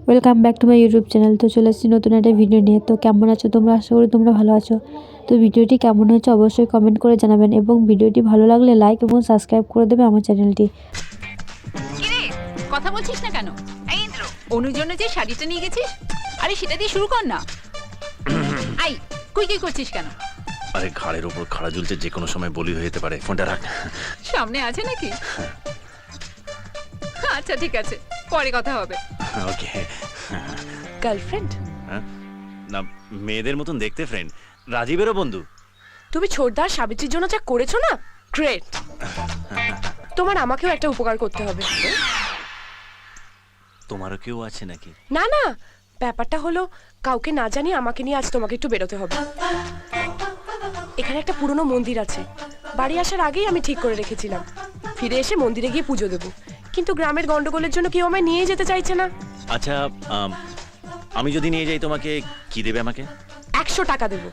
Welcome back to my YouTube channel. তো চলে এসেছি নতুন একটা ভিডিও নিয়ে। তো কেমন আছো তোমরা? আশা করি তোমরা ভালো আছো। তো ভিডিওটি কেমন হয়েছে অবশ্যই কমেন্ট করে জানাবেন এবং ভিডিওটি ভালো লাগলে লাইক এবং সাবস্ক্রাইব করে দেবে আমার চ্যানেলটি। কিরে কথা বলছিস না কেন? এই ইন্দ্র, অনুর জন্য যে শাড়িটা নিয়ে গেছিস, আরে সেটা দিয়ে শুরু কর না। আই কই কি করছিস কেন? আরে ঘাড়ের উপর খাড়া ঝুলছে, যে কোনো সময় বলি হয়ে যেতে পারে। ফোনটা রাখ। সামনে আছে নাকি? আচ্ছা ঠিক আছে, পরে কথা হবে। ওকে। গার্লফ্রেন্ড? না, মেয়েদের মতন দেখতে ফ্রেন্ড, রাজীবেরও বন্ধু। তুমি ছোটদার সাবিত্রীর জন্য যা করেছো না, গ্রেট। তোমার আমাকেও একটা উপকার করতে হবে। তোমারও কেউ আছে নাকি? না না, ব্যাপারটা হলো কাউকে না জানি আমাকে নিয়ে আজ তোমাকে একটু বেরোতে হবে। এখানে একটা পুরনো মন্দির আছে, বাড়ি আসার আগেই আমি ঠিক করে রেখেছিলাম ফিরে এসে মন্দিরে গিয়ে পুজো দেবো, কিন্তু গ্রামের গন্ডগোলের জন্য কেউ আমায় নিয়ে যেতে চাইছে না। আচ্ছা, আমি যদি নিয়ে যাই তোমাকে কি দেবে আমাকে? 100 টাকা দেবো।